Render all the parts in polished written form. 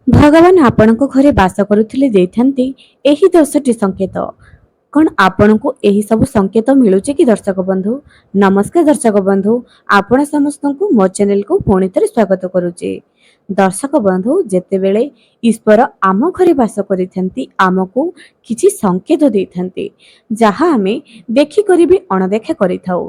ଭଗବାନ ଆପଣଙ୍କ ଘରେ ବାସ କରୁଥିଲେ ଦେଇଥାନ୍ତି ଏହି 10ଟି ସଂକେତ। କଣ ଆପଣଙ୍କୁ ଏହି ସବୁ ସଂକେତ ମିଳୁଛି କି ଦର୍ଶକ ବନ୍ଧୁ? ନମସ୍କାର ଦର୍ଶକ ବନ୍ଧୁ, ଆପଣ ସମସ୍ତଙ୍କୁ ମୋ ଚ୍ୟାନେଲକୁ ପୁଣି ଥରେ ସ୍ୱାଗତ କରୁଛି। ଦର୍ଶକ ବନ୍ଧୁ, ଯେତେବେଳେ ଈଶ୍ୱର ଆମ ଘରେ ବାସ କରିଥାନ୍ତି ଆମକୁ କିଛି ସଂକେତ ଦେଇଥାନ୍ତି, ଯାହା ଆମେ ଦେଖିକରି ବି ଅଣଦେଖା କରିଥାଉ।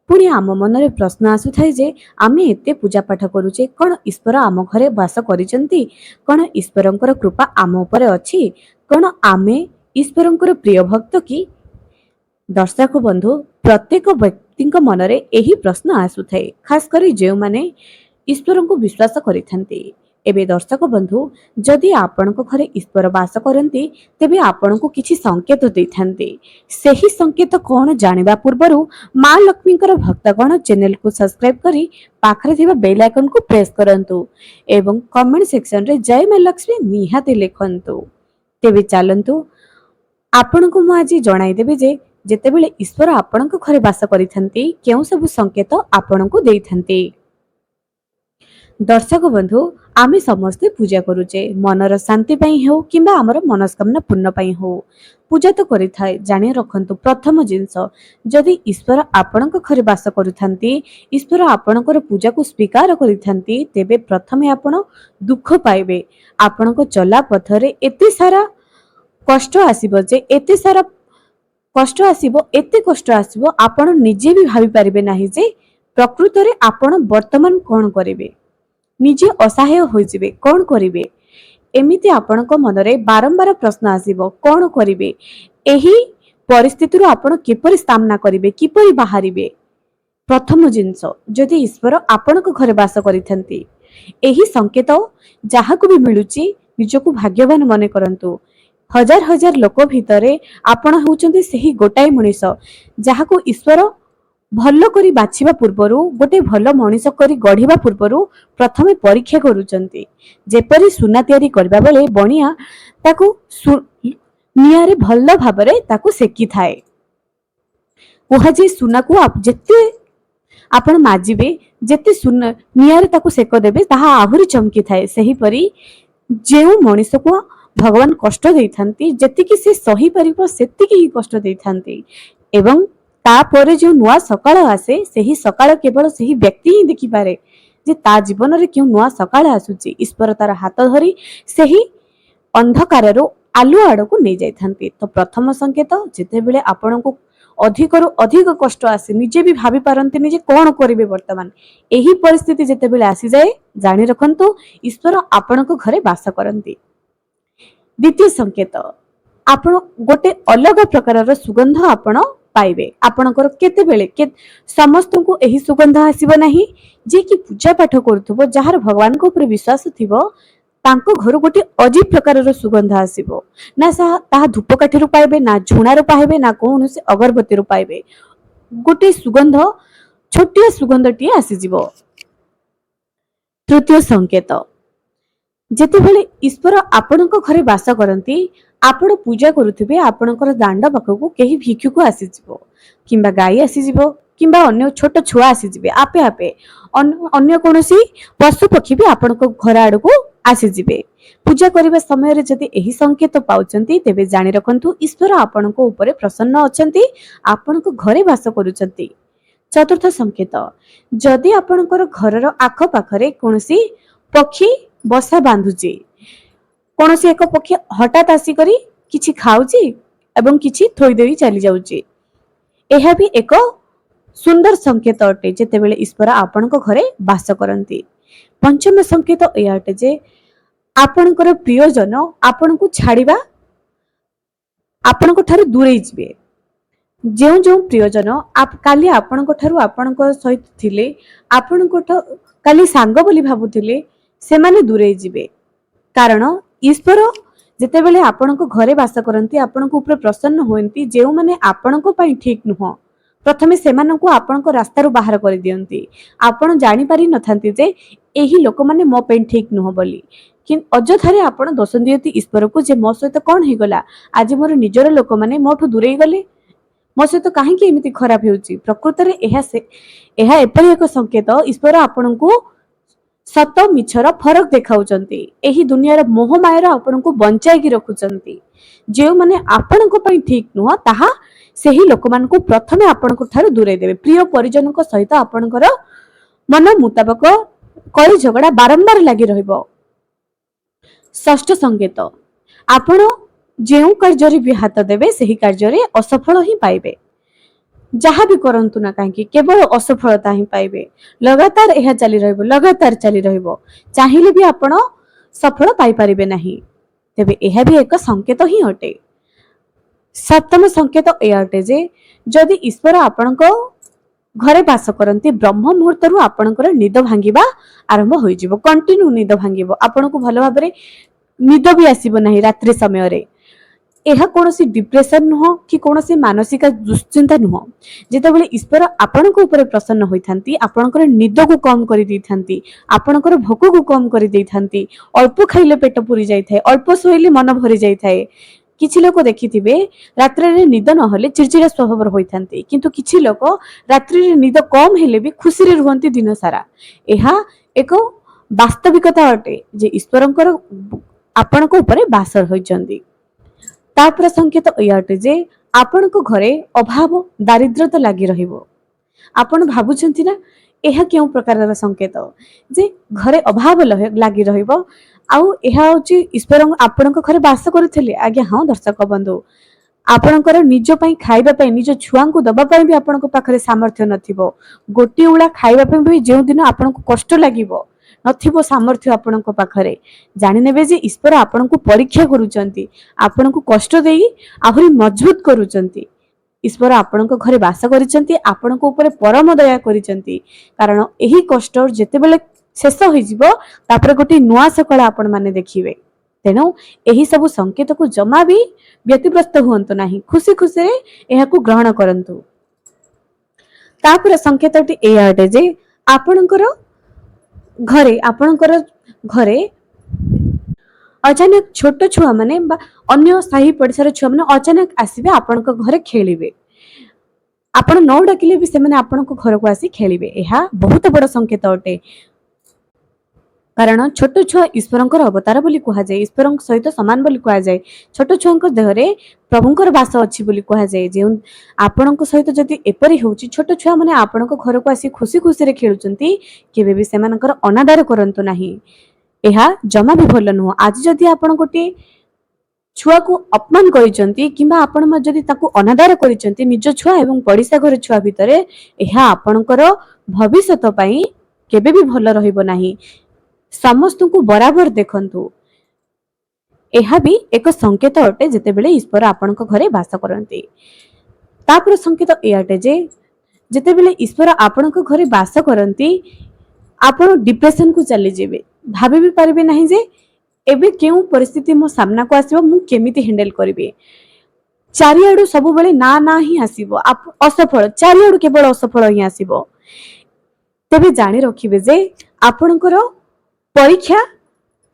ପୁଣି ଆମ ମନରେ ପ୍ରଶ୍ନ ଆସୁଥାଏ ଯେ ଆମେ ଏତେ ପୂଜା ପାଠ କରୁଛେ, କଣ ଈଶ୍ୱର ଆମ ଘରେ ବାସ କରିଛନ୍ତି? କଣ ଈଶ୍ୱରଙ୍କର କୃପା ଆମ ଉପରେ ଅଛି? କଣ ଆମେ ଈଶ୍ୱରଙ୍କର ପ୍ରିୟ ଭକ୍ତ କି? ଦର୍ଶକ ବନ୍ଧୁ, ପ୍ରତ୍ୟେକ ବ୍ୟକ୍ତିଙ୍କ ମନରେ ଏହି ପ୍ରଶ୍ନ ଆସୁଥାଏ, ଖାସ କରି ଯେଉଁମାନେ ଈଶ୍ୱରଙ୍କୁ ବିଶ୍ୱାସ କରିଥାନ୍ତି। ଏବେ ଦର୍ଶକ ବନ୍ଧୁ, ଯଦି ଆପଣଙ୍କ ଘରେ ଈଶ୍ୱର ବାସ କରନ୍ତି ତେବେ ଆପଣଙ୍କୁ କିଛି ସଂକେତ ଦେଇଥାନ୍ତି। ସେହି ସଂକେତ କଣ ଜାଣିବା ପୂର୍ବରୁ ମା ଲକ୍ଷ୍ମୀଙ୍କର ଭକ୍ତଗଣ ଚ୍ୟାନେଲକୁ ସବସ୍କ୍ରାଇବ କରି ପାଖରେ ଥିବା ବେଲ ଆଇକନକୁ ପ୍ରେସ୍ କରନ୍ତୁ ଏବଂ କମେଣ୍ଟ ସେକ୍ସନରେ ଜୟ ମା ଲକ୍ଷ୍ମୀ ନିହାତି ଲେଖନ୍ତୁ। ତେବେ ଚାଲନ୍ତୁ ଆପଣଙ୍କୁ ମୁଁ ଆଜି ଜଣାଇଦେବି ଯେ ଯେତେବେଳେ ଈଶ୍ୱର ଆପଣଙ୍କ ଘରେ ବାସ କରିଥାନ୍ତି କେଉଁ ସବୁ ସଂକେତ ଆପଣଙ୍କୁ ଦେଇଥାନ୍ତି। ଦର୍ଶକ ବନ୍ଧୁ, ଆମେ ସମସ୍ତେ ପୂଜା କରୁଛେ, ମନର ଶାନ୍ତି ପାଇଁ ହେଉ କିମ୍ବା ଆମର ମନସ୍କାମନା ପୂର୍ଣ୍ଣ ପାଇଁ ହେଉ ପୂଜା ତ କରିଥାଏ। ଜାଣି ରଖନ୍ତୁ, ପ୍ରଥମ ଜିନିଷ, ଯଦି ଈଶ୍ୱର ଆପଣଙ୍କ ଘରେ ବାସ କରୁଥାନ୍ତି, ଈଶ୍ୱର ଆପଣଙ୍କର ପୂଜାକୁ ସ୍ୱୀକାର କରିଥାନ୍ତି, ତେବେ ପ୍ରଥମେ ଆପଣ ଦୁଃଖ ପାଇବେ। ଆପଣଙ୍କ ଚଲା ପଥରେ ଏତେ ସାରା କଷ୍ଟ ଆସିବ ଯେ ଏତେ କଷ୍ଟ ଆସିବ ଆପଣ ନିଜେ ବି ଭାବି ପାରିବେ ନାହିଁ ଯେ ପ୍ରକୃତରେ ଆପଣ ବର୍ତ୍ତମାନ କଣ କରିବେ। ନିଜେ ଅସହାୟ ହୋଇଯିବେ, କଣ କରିବେ? ଏମିତି ଆପଣଙ୍କ ମନରେ ବାରମ୍ବାର ପ୍ରଶ୍ନ ଆସିବ, କଣ କରିବେ? ଏହି ପରିସ୍ଥିତିରୁ ଆପଣ କିପରି ସାମ୍ନା କରିବେ, କିପରି ବାହାରିବେ? ପ୍ରଥମ ଜିନିଷ, ଯଦି ଈଶ୍ୱର ଆପଣଙ୍କ ଘରେ ବାସ କରିଥାନ୍ତି, ଏହି ସଂକେତ ଯାହାକୁ ବି ମିଳୁଛି ନିଜକୁ ଭାଗ୍ୟବାନ ମନେ କରନ୍ତୁ। ହଜାର ହଜାର ଲୋକ ଭିତରେ ଆପଣ ହେଉଛନ୍ତି ସେହି ଗୋଟାଏ ମଣିଷ ଯାହାକୁ ଈଶ୍ୱର ଭଲ କରି ବାଛିବା ପୂର୍ବରୁ, ଗୋଟେ ଭଲ ମଣିଷ କରି ଗଢିବା ପୂର୍ବରୁ ପ୍ରଥମେ ପରୀକ୍ଷା କରୁଛନ୍ତି। ଯେପରି ସୁନା ତିଆରି କରିବା ବେଳେ ବଣିଆ ତାକୁ ନିଆଁରେ ଭଲ ଭାବରେ ତାକୁ ସେକିଥାଏ। କୁହାଯାଏ ସୁନାକୁ ଯେତେ ଆପଣ ମାଜିବେ, ଯେତେ ନିଆଁରେ ତାକୁ ସେକ ଦେବେ ତାହା ଆହୁରି ଚମକିଥାଏ। ସେହିପରି ଯେଉଁ ମଣିଷକୁ ଭଗବାନ କଷ୍ଟ ଦେଇଥାନ୍ତି, ଯେତିକି ସେ ସହିପାରିବ ସେତିକି ହିଁ କଷ୍ଟ ଦେଇଥାନ୍ତି ଏବଂ ତାପରେ ଯେଉଁ ନୂଆ ସକାଳ ଆସେ, ସେହି ସକାଳ କେବଳ ସେହି ବ୍ୟକ୍ତି ହିଁ ଦେଖିପାରେ ଯେ ତା ଜୀବନରେ କେଉଁ ନୂଆ ସକାଳ ଆସୁଛି। ଈଶ୍ୱର ତାର ହାତ ଧରି ସେହି ଅନ୍ଧକାରରୁ ଆଲୁଅ ଆଡକୁ ନେଇଯାଇଥାନ୍ତି। ତ ପ୍ରଥମ ସଂକେତ, ଯେତେବେଳେ ଆପଣଙ୍କୁ ଅଧିକରୁ ଅଧିକ କଷ୍ଟ ଆସେ, ନିଜେ ବି ଭାବି ପାରନ୍ତିନି ଯେ କଣ କରିବେ ବର୍ତ୍ତମାନ, ଏହି ପରିସ୍ଥିତି ଯେତେବେଳେ ଆସିଯାଏ, ଜାଣି ରଖନ୍ତୁ ଈଶ୍ୱର ଆପଣଙ୍କ ଘରେ ବାସ କରନ୍ତି। ଦ୍ୱିତୀୟ ସଂକେତ, ଆପଣ ଗୋଟେ ଅଲଗା ପ୍ରକାରର ସୁଗନ୍ଧ ଆପଣ ପାଇବେ। ଆପଣଙ୍କର କେତେବେଳେ ସମସ୍ତଙ୍କୁ ଏହି ସୁଗନ୍ଧ ଆସିବ ନାହିଁ। ଯିଏ କି ପୂଜା ପାଠ କରୁଥିବ, ଯାହାର ଭଗବାନଙ୍କ ଉପରେ ବିଶ୍ୱାସ ଥିବ, ତାଙ୍କ ଘରୁ ଗୋଟେ ଅଜୀବ ପ୍ରକାରର ସୁଗନ୍ଧ ଆସିବ। ନା ତାହା ଧୂପକାଠିରୁ ପାଇବେ, ନା ଝୁଣାରୁ ପାଇବେ, ନା କୌଣସି ଅଗରବତୀରୁ ପାଇବେ। ଗୋଟେ ସୁଗନ୍ଧ, ଛୋଟିଆ ସୁଗନ୍ଧଟିଏ ଆସିଯିବ। ତୃତୀୟ ସଂକେତ, ଯେତେବେଳେ ଈଶ୍ୱର ଆପଣଙ୍କ ଘରେ ବାସ କରନ୍ତି, ଆପଣ ପୂଜା କରୁଥିବେ, ଆପଣଙ୍କର ଦାଣ୍ଡ ପାଖକୁ କେହି ଭିକ୍ଷୁକ ଆସିଯିବ, କିମ୍ବା ଗାଈ ଆସିଯିବ, କିମ୍ବା ଅନ୍ୟ ଛୋଟ ଛୁଆ ଆସିଯିବେ ଆପେ ଆପେ। ଅନ୍ୟ କୌଣସି ପଶୁ ପକ୍ଷୀ ବି ଆପଣଙ୍କ ଘର ଆଡକୁ ଆସିଯିବେ। ପୂଜା କରିବା ସମୟରେ ଯଦି ଏହି ସଂକେତ ପାଉଛନ୍ତି, ତେବେ ଜାଣି ରଖନ୍ତୁ ଈଶ୍ୱର ଆପଣଙ୍କ ଉପରେ ପ୍ରସନ୍ନ ଅଛନ୍ତି, ଆପଣଙ୍କ ଘରେ ବାସ କରୁଛନ୍ତି। ଚତୁର୍ଥ ସଂକେତ, ଯଦି ଆପଣଙ୍କର ଘରର ଆଖପାଖରେ କୌଣସି ପକ୍ଷୀ ବସା ବାନ୍ଧୁଛି, କୌଣସି ଏକ ପକ୍ଷୀ ହଠାତ୍ ଆସିକରି କିଛି ଖାଉଛି ଏବଂ କିଛି ଥୋଇ ଦେଇ ଚାଲି ଯାଉଛି, ଏହା ବି ଏକ ସୁନ୍ଦର ସଂକେତ ଅଟେ ଯେତେବେଳେ ଈଶ୍ୱର ଆପଣଙ୍କ ଘରେ ବାସ କରନ୍ତି। ପଞ୍ଚମ ସଂକେତ ଏହା ଅଟେ ଯେ ଆପଣଙ୍କର ପ୍ରିୟଜନ ଆପଣଙ୍କୁ ଛାଡିବା, ଆପଣଙ୍କ ଠାରୁ ଦୂରେଇ ଯିବେ। ଯେଉଁ ଯେଉଁ ପ୍ରିୟଜନ କାଲି ଆପଣଙ୍କ ଠାରୁ ଆପଣଙ୍କ ସହିତ ଥିଲେ, ଆପଣଙ୍କ କାଲି ସାଙ୍ଗ ବୋଲି ଭାବୁଥିଲେ, ସେମାନେ ଦୂରେଇ ଯିବେ। କାରଣ ଈଶ୍ୱର ଯେତେବେଳେ ଆପଣଙ୍କ ଘରେ ବାସ କରନ୍ତି, ଆପଣଙ୍କ ଉପରେ ପ୍ରସନ୍ନ ହୁଅନ୍ତି, ଯେଉଁମାନେ ଆପଣଙ୍କ ପାଇଁ ଠିକ ନୁହଁ, ପ୍ରଥମେ ସେମାନଙ୍କୁ ଆପଣଙ୍କ ରାସ୍ତାରୁ ବାହାର କରିଦିଅନ୍ତି। ଆପଣ ଜାଣିପାରି ନଥାନ୍ତି ଯେ ଏହି ଲୋକମାନେ ମୋ ପାଇଁ ଠିକ ନୁହଁ ବୋଲି। କିନ୍ତୁ ଅଯଥାରେ ଆପଣ ଦୋଷ ଦିଅନ୍ତି ଈଶ୍ୱରକୁ ଯେ ମୋ ସହିତ କଣ ହେଇଗଲା, ଆଜି ମୋର ନିଜର ଲୋକମାନେ ମୋଠୁ ଦୂରେଇ ଗଲେ, ମୋ ସହିତ କାହିଁକି ଏମିତି ଖରାପ ହେଉଛି। ପ୍ରକୃତରେ ଏହା ଏପରି ଏକ ସଂକେତ, ଈଶ୍ୱର ଆପଣଙ୍କୁ ସତ ମିଛର ଫରକ ଦେଖାଉଛନ୍ତି। ଏହି ଦୁନିଆର ମୋହମାୟାର ଆପଣଙ୍କୁ ବଞ୍ଚାଇକି ରଖୁଛନ୍ତି। ଯେଉଁମାନେ ଆପଣଙ୍କ ପାଇଁ ଠିକ ନୁହଁ ତାହା ସେହି ଲୋକମାନଙ୍କୁ ପ୍ରଥମେ ଆପଣଙ୍କ ଠାରୁ ଦୂରେଇ ଦେବେ। ପ୍ରିୟ ପରିଜନଙ୍କ ସହିତ ଆପଣଙ୍କର ମନ ମୁତାବକ କଳି ଝଗଡ଼ା ବାରମ୍ବାର ଲାଗି ରହିବ। ଷଷ୍ଠ ସଂକେତ, ଆପଣ ଯେଉଁ କାର୍ଯ୍ୟରେ ବି ହାତ ଦେବେ ସେହି କାର୍ଯ୍ୟରେ ଅସଫଳ ହିଁ ପାଇବେ। ଯାହା ବି କରନ୍ତୁ ନା କାହିଁକି କେବଳ ଅସଫଳତା ହିଁ ପାଇବେ। ଲଗାତାର ଏହା ଚାଲି ରହିବ, ଲଗାତାର ଚାଲି ରହିବ। ଚାହିଁଲେ ବି ଆପଣ ସଫଳ ପାଇପାରିବେ ନାହିଁ। ତେବେ ଏହା ବି ଏକ ସଂକେତ ହିଁ ଅଟେ। ସପ୍ତମ ସଂକେତ ଏହା ଅଟେ ଯେ ଯଦି ଈଶ୍ୱର ଆପଣଙ୍କ ଘରେ ବାସ କରନ୍ତି ବ୍ରହ୍ମ ମୁହୂର୍ତ୍ତରୁ ଆପଣଙ୍କର ନିଦ ଭାଙ୍ଗିବା ଆରମ୍ଭ ହୋଇଯିବ। କଣ୍ଟିନ୍ୟୁ ନିଦ ଭାଙ୍ଗିବ। ଆପଣଙ୍କୁ ଭଲ ଭାବରେ ନିଦ ବି ଆସିବ ନାହିଁ ରାତ୍ରି ସମୟରେ। ଏହା କୌଣସି ଡିପ୍ରେସନ ନୁହଁ କି କୌଣସି ମାନସିକ ଦୁଶ୍ଚିନ୍ତା ନୁହଁ। ଯେତେବେଳେ ଈଶ୍ୱର ଆପଣଙ୍କ ଉପରେ ପ୍ରସନ୍ନ ହୋଇଥାନ୍ତି ଆପଣଙ୍କର ନିଦକୁ କମ କରିଦେଇଥାନ୍ତି, ଆପଣଙ୍କର ଭୋକକୁ କମ କରିଦେଇଥାନ୍ତି। ଅଳ୍ପ ଖାଇଲେ ପେଟ ପୁରି ଯାଇଥାଏ, ଅଳ୍ପ ଶୋଇଲେ ମନ ଭରି ଯାଇଥାଏ। କିଛି ଲୋକ ଦେଖିଥିବେ ରାତ୍ରିରେ ନିଦ ନହେଲେ ଚିଡ଼ଚିଡ଼ା ସ୍ୱଭାବର ହୋଇଥାନ୍ତି, କିନ୍ତୁ କିଛି ଲୋକ ରାତ୍ରିରେ ନିଦ କମ ହେଲେ ବି ଖୁସିରେ ରୁହନ୍ତି ଦିନ ସାରା। ଏହା ଏକ ବାସ୍ତବିକତା ଅଟେ ଯେ ଈଶ୍ୱରଙ୍କର ଆପଣଙ୍କ ଉପରେ ବାସ ହୋଇଛନ୍ତି। ତାପରେ ସଂକେତ ଏହା ଅଟେ ଯେ ଆପଣଙ୍କ ଘରେ ଅଭାବ ଦାରିଦ୍ରତା ଲାଗି ରହିବ। ଆପଣ ଭାବୁଛନ୍ତି ନା ଏହା କେଉଁ ପ୍ରକାରର ସଂକେତ ଯେ ଘରେ ଅଭାବ ଲାଗି ରହିବ ଆଉ ଏହା ହଉଛି ଈଶ୍ୱର ଆପଣଙ୍କ ଘରେ ବାସ କରୁଥିଲେ? ଆଜ୍ଞା ହଁ ଦର୍ଶକ ବନ୍ଧୁ, ଆପଣଙ୍କର ନିଜ ପାଇଁ ଖାଇବା ପାଇଁ ନିଜ ଛୁଆଙ୍କୁ ଦବା ପାଇଁ ବି ଆପଣଙ୍କ ପାଖରେ ସାମର୍ଥ୍ୟ ନଥିବ। ଗୋଟିଏ ଉଳା ଖାଇବା ପାଇଁ ବି ଯେଉଁ ଦିନ ଆପଣଙ୍କୁ କଷ୍ଟ ଲାଗିବ, ନଥିବ ସାମର୍ଥ୍ୟ ଆପଣଙ୍କ ପାଖରେ, ଜାଣିନେବେ ଯେ ଈଶ୍ୱର ଆପଣଙ୍କୁ ପରୀକ୍ଷା କରୁଛନ୍ତି, ଆପଣଙ୍କୁ କଷ୍ଟ ଦେଇ ଆହୁରି ମଜବୁତ କରୁଛନ୍ତି। ଈଶ୍ୱର ଆପଣଙ୍କ ଘରେ ବାସ କରିଛନ୍ତି, ଆପଣଙ୍କ ଉପରେ ପରମ ଦୟା କରିଛନ୍ତି। କାରଣ ଏହି କଷ୍ଟ ଯେତେବେଳେ ଶେଷ ହୋଇଯିବ ତାପରେ ଗୋଟିଏ ନୂଆ ସକାଳ ଆପଣ ମାନେ ଦେଖିବେ। ତେଣୁ ଏହି ସବୁ ସଂକେତକୁ ଜମା ବି ବ୍ୟତିବ୍ୟସ୍ତ ହୁଅନ୍ତୁ ନାହିଁ, ଖୁସି ଖୁସିରେ ଏହାକୁ ଗ୍ରହଣ କରନ୍ତୁ। ତାପରେ ସଂକେତଟି ଏଇଆ ଅଟେ ଯେ ଆପଣଙ୍କର ଘରେ ଅଚାନକ ଛୋଟ ଛୁଆ ମାନେ ବା ଅନ୍ୟ ସାହି ପଡ଼ିଶାର ଛୁଆ ମାନେ ଅଚାନକ ଆସିବେ ଆପଣଙ୍କ ଘରେ ଖେଳିବେ। ଆପଣ ନ ଡାକିଲେ ବି ସେମାନେ ଆପଣଙ୍କ ଘରକୁ ଆସି ଖେଳିବେ। ଏହା ବହୁତ ବଡ଼ ସଂକେତ ଅଟେ। କାରଣ ଛୋଟ ଛୁଆ ଈଶ୍ୱରଙ୍କର ଅବତାର ବୋଲି କୁହାଯାଏ, ଈଶ୍ୱରଙ୍କ ସହିତ ସମାନ ବୋଲି କୁହାଯାଏ। ଛୋଟ ଛୁଆଙ୍କ ଦେହରେ ପ୍ରଭୁଙ୍କର ବାସ ଅଛି ବୋଲି କୁହାଯାଏ। ଯେଉଁ ଆପଣଙ୍କ ସହିତ ଯଦି ଏପରି ହେଉଛି, ଛୋଟ ଛୁଆ ମାନେ ଆପଣଙ୍କ ଘରକୁ ଆସି ଖୁସି ଖୁସିରେ ଖେଳୁଛନ୍ତି, କେବେ ବି ସେମାନଙ୍କର ଅନାଦର କରନ୍ତୁ ନାହିଁ। ଏହା ଜମା ବି ଭଲ ନୁହଁ। ଆଜି ଯଦି ଆପଣ ଗୋଟିଏ ଛୁଆକୁ ଅପମାନ କରିଛନ୍ତି କିମ୍ବା ଆପଣ ଯଦି ତାକୁ ଅନାଦର କରିଛନ୍ତି ନିଜ ଛୁଆ ଏବଂ ପଡ଼ିଶା ଘର ଛୁଆ ଭିତରେ, ଏହା ଆପଣଙ୍କର ଭବିଷ୍ୟତ ପାଇଁ କେବେ ବି ଭଲ ରହିବ ନାହିଁ। ସମସ୍ତଙ୍କୁ ବରାବର ଦେଖନ୍ତୁ। ଏହା ବି ଏକ ସଂକେତ ଅଟେ ଯେତେବେଳେ ଈଶ୍ୱର ଆପଣଙ୍କ ଘରେ ବାସ କରନ୍ତି। ତାପରେ ସଂକେତ ଏହା ଅଟେ ଯେ ଯେତେବେଳେ ଈଶ୍ୱର ଆପଣଙ୍କ ଘରେ ବାସ କରନ୍ତି ଆପଣ ଡିପ୍ରେସନକୁ ଚାଲିଯିବେ। ଭାବି ବି ପାରିବେ ନାହିଁ ଯେ ଏବେ କେଉଁ ପରିସ୍ଥିତି ମୋ ସାମ୍ନାକୁ ଆସିବ, ମୁଁ କେମିତି ହ୍ୟାଣ୍ଡେଲ କରିବି। ଚାରିଆଡୁ ସବୁବେଳେ ନା ନା ହିଁ ଆସିବ, ଅସଫଳ, ଚାରିଆଡୁ କେବଳ ଅସଫଳ ହିଁ ଆସିବ। ତେବେ ଜାଣି ରଖିବେ ଯେ ଆପଣଙ୍କର ପରୀକ୍ଷା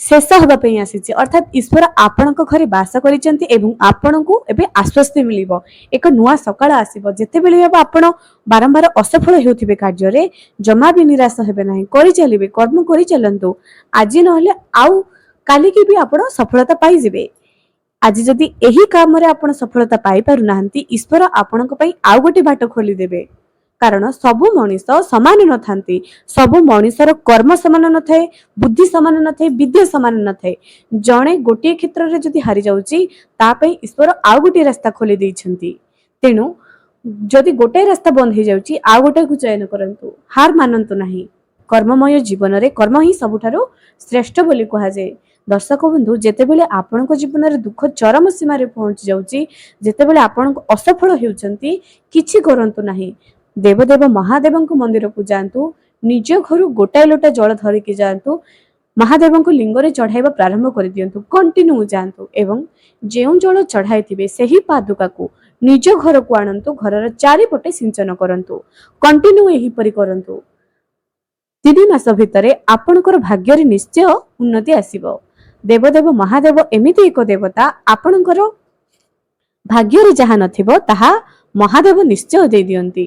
ଶେଷ ହେବା ପାଇଁ ଆସିଛି, ଅର୍ଥାତ୍ ଈଶ୍ୱର ଆପଣଙ୍କ ଘରେ ବାସ କରିଛନ୍ତି ଏବଂ ଆପଣଙ୍କୁ ଏବେ ଆଶ୍ୱସ୍ତି ମିଳିବ, ଏକ ନୂଆ ସକାଳ ଆସିବ। ଯେତେବେଳେ ଆପଣ ବାରମ୍ବାର ଅସଫଳ ହେଉଥିବେ କାର୍ଯ୍ୟରେ, ଜମା ବି ନିରାଶ ହେବେ ନାହିଁ, କରିଚାଲିବେ, କର୍ମ କରିଚାଲନ୍ତୁ। ଆଜି ନହେଲେ ଆଉ କାଲିକି ବି ଆପଣ ସଫଳତା ପାଇଯିବେ। ଆଜି ଯଦି ଏହି କାମରେ ଆପଣ ସଫଳତା ପାଇପାରୁନାହାନ୍ତି, ଈଶ୍ୱର ଆପଣଙ୍କ ପାଇଁ ଆଉ ଗୋଟେ ବାଟ ଖୋଲିଦେବେ। କାରଣ ସବୁ ମଣିଷ ସମାନ ନଥାନ୍ତି, ସବୁ ମଣିଷର କର୍ମ ସମାନ ନଥାଏ, ବୁଦ୍ଧି ସମାନ ନଥାଏ, ବିଦ୍ୟା ସମାନ ନଥାଏ। ଜଣେ ଗୋଟିଏ କ୍ଷେତ୍ରରେ ଯଦି ହାରି ଯାଉଛି ତା ପାଇଁ ଈଶ୍ୱର ଆଉ ଗୋଟିଏ ରାସ୍ତା ଖୋଲି ଦେଇଛନ୍ତି। ତେଣୁ ଯଦି ଗୋଟାଏ ରାସ୍ତା ବନ୍ଦ ହେଇଯାଉଛି ଆଉ ଗୋଟାକୁ ଚୟନ କରନ୍ତୁ, ହାର ମାନନ୍ତୁ ନାହିଁ। କର୍ମମୟ ଜୀବନରେ କର୍ମ ହିଁ ସବୁଠାରୁ ଶ୍ରେଷ୍ଠ ବୋଲି କୁହାଯାଏ। ଦର୍ଶକ ବନ୍ଧୁ, ଯେତେବେଳେ ଆପଣଙ୍କ ଜୀବନରେ ଦୁଃଖ ଚରମ ସୀମାରେ ପହଞ୍ଚି ଯାଉଛି, ଯେତେବେଳେ ଆପଣଙ୍କୁ ଅସଫଳ ହେଉଛନ୍ତି, କିଛି କରନ୍ତୁ ନାହିଁ। ଦେବଦେବ ମହାଦେବଙ୍କ ମନ୍ଦିରକୁ ଯାଆନ୍ତୁ, ନିଜ ଘରୁ ଗୋଟାଏ ଲୋଟା ଜଳ ଧରିକି ଯାଆନ୍ତୁ, ମହାଦେବଙ୍କ ଲିଙ୍ଗରେ ଚଢାଇବା ପ୍ରାରମ୍ଭ କରିଦିଅନ୍ତୁ, କଣ୍ଟିନ୍ୟୁ ଯାଆନ୍ତୁ ଏବଂ ଯେଉଁ ଜଳ ଚଢାଇଥିବେ ସେହି ପାଦୁକାକୁ ନିଜ ଘରକୁ ଆଣନ୍ତୁ, ଘରର ଚାରିପଟେ ସିଞ୍ଚନ କରନ୍ତୁ, କଣ୍ଟିନ୍ୟୁ ଏହିପରି କରନ୍ତୁ। 3 ମାସ ଭିତରେ ଆପଣଙ୍କର ଭାଗ୍ୟରେ ନିଶ୍ଚୟ ଉନ୍ନତି ଆସିବ। ଦେବଦେବ ମହାଦେବ ଏମିତି ଏକ ଦେବତା, ଆପଣଙ୍କର ଭାଗ୍ୟରେ ଯାହା ନଥିବ ତାହା ମହାଦେବ ନିଶ୍ଚୟ ଦେଇଦିଅନ୍ତି।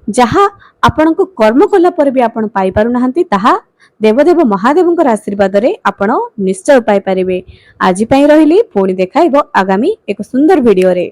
ଯାହା ଆପଣଙ୍କୁ କର୍ମ କଲା ପରେ ବି ଆପଣ ପାଇପାରୁନାହାନ୍ତି, ତାହା ଦେବଦେବ ମହାଦେବଙ୍କର ଆଶୀର୍ବାଦରେ ଆପଣ ନିଶ୍ଚୟ ପାଇପାରିବେ। ଆଜି ପାଇଁ ରହିଲି, ପୁଣି ଦେଖାଇବ ଆଗାମୀ ଏକ ସୁନ୍ଦର ଭିଡିଓରେ।